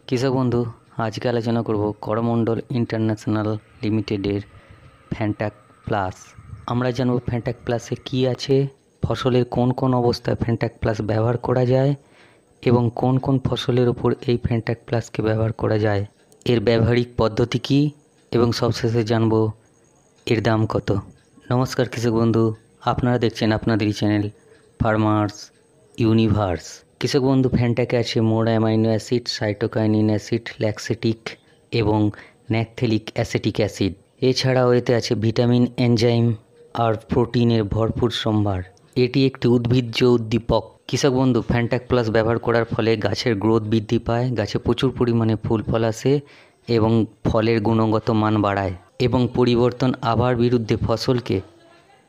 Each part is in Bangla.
কৃষক বন্ধু, আজকে আলোচনা করব করমণ্ডল ইন্টারন্যাশনাল লিমিটেডের ফ্যান্টাক প্লাস। আমরা জানব ফ্যান্টাক প্লাসে কি আছে, ফসলের কোন কোন অবস্থায় ফ্যান্টাক প্লাস ব্যবহার করা যায় এবং কোন কোন ফসলের উপর এই ফ্যান্টাক প্লাসকে ব্যবহার করা যায়, এর ব্যবহারিক পদ্ধতি কী এবং সবশেষে জানব এর দাম কত। নমস্কার কৃষক বন্ধু, আপনারা দেখছেন আপনাদেরই চ্যানেল ফার্মার্স ইউনিভার্স। কৃষক বন্ধু, ফ্যান্টাকে আছে মোর অ্যামাইনো অ্যাসিড, সাইটোকাইনিন অ্যাসিড, ল্যাক্সেটিক এবং ন্যাকথেলিক অ্যাসিটিক অ্যাসিড। এছাড়াও এতে আছে ভিটামিন, এনজাইম আর প্রোটিনের ভরপুর সম্ভার। এটি একটি উদ্ভিজ্জ উদ্দীপক। কৃষক বন্ধু, ফ্যান্টাক প্লাস ব্যবহার করার ফলে গাছের গ্রোথ বৃদ্ধি পায়, গাছে প্রচুর পরিমাণে ফুল ফল আসে এবং ফলের গুণগত মান বাড়ায় এবং পরিবর্তন আবহাওয়ার বিরুদ্ধে ফসলকে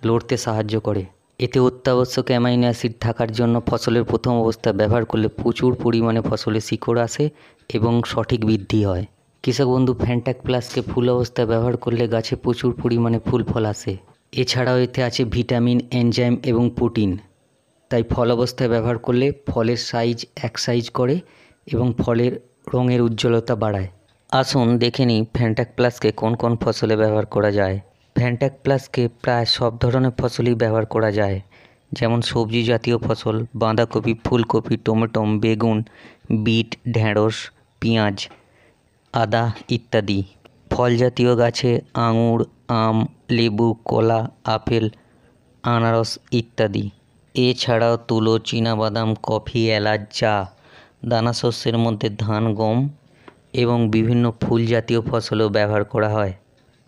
লড়তে সাহায্য করে। এতে অত্যাবশ্যক অ্যামাইনো অ্যাসিড থাকার জন্য ফসলের প্রথম অবস্থায় ব্যবহার করলে প্রচুর পরিমাণে ফসলে শিকড় আসে এবং সঠিক বৃদ্ধি হয়। কৃষক বন্ধু, ফ্যান্টাক প্লাসকে ফুল অবস্থায় ব্যবহার করলে গাছে প্রচুর পরিমাণে ফুল ফল আসে। এছাড়াও এতে আছে ভিটামিন, এনজাইম এবং প্রোটিন, তাই ফল অবস্থায় ব্যবহার করলে ফলের সাইজ এক সাইজ করে এবং ফলের রঙের উজ্জ্বলতা বাড়ায়। আসুন দেখে নিই ফ্যান্টাক প্লাসকে কোন কোন ফসলে ব্যবহার করা যায়। ফ্যান্টাক প্লাসকে প্রায় সব ধরনের ফসলই ব্যবহার করা যায়, যেমন সবজি জাতীয় ফসল, বাঁধাকপি, ফুলকপি, টমেটো, বেগুন, বিট, ঢেঁড়স, পেঁয়াজ, আদা ইত্যাদি। ফল জাতীয় গাছে আঙুর, আম, লেবু, কলা, আপেল, আনারস ইত্যাদি। এছাড়াও তুলো, চীনাবাদাম, কফি, এলাচ, চা, দানা শস্যের মধ্যে ধান, গম এবং বিভিন্ন ফুল জাতীয় ফসলও ব্যবহার করা হয়।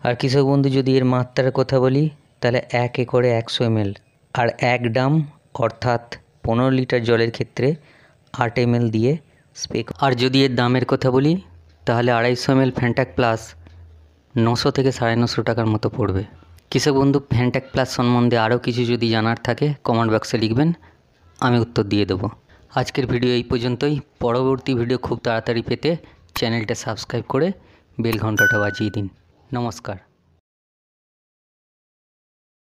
আর কৃষক বন্ধু, যদি এর মাত্রার কথা বলি তাহলে 1 একরে 100 ml আর 1 ড্রাম অর্থাৎ 15 লিটার জলের ক্ষেত্রে 8 ml দিয়ে স্প্রে। আর যদি এর দামের কথা বলি তাহলে 250 ml ফ্যান্টাক প্লাস 900 থেকে 950 টাকার মতো পড়বে। কৃষক বন্ধু, ফ্যান্টাক প্লাস সম্বন্ধে আরও কিছু যদি জানার থাকে কমেন্ট বক্সে লিখবেন, আমি উত্তর দিয়ে দেবো। আজকের ভিডিও এই পর্যন্তই। পরবর্তী ভিডিও খুব তাড়াতাড়ি পেতে চ্যানেলটা সাবস্ক্রাইব করে বেল ঘন্টাটা বাজিয়ে দিন। নমস্কার।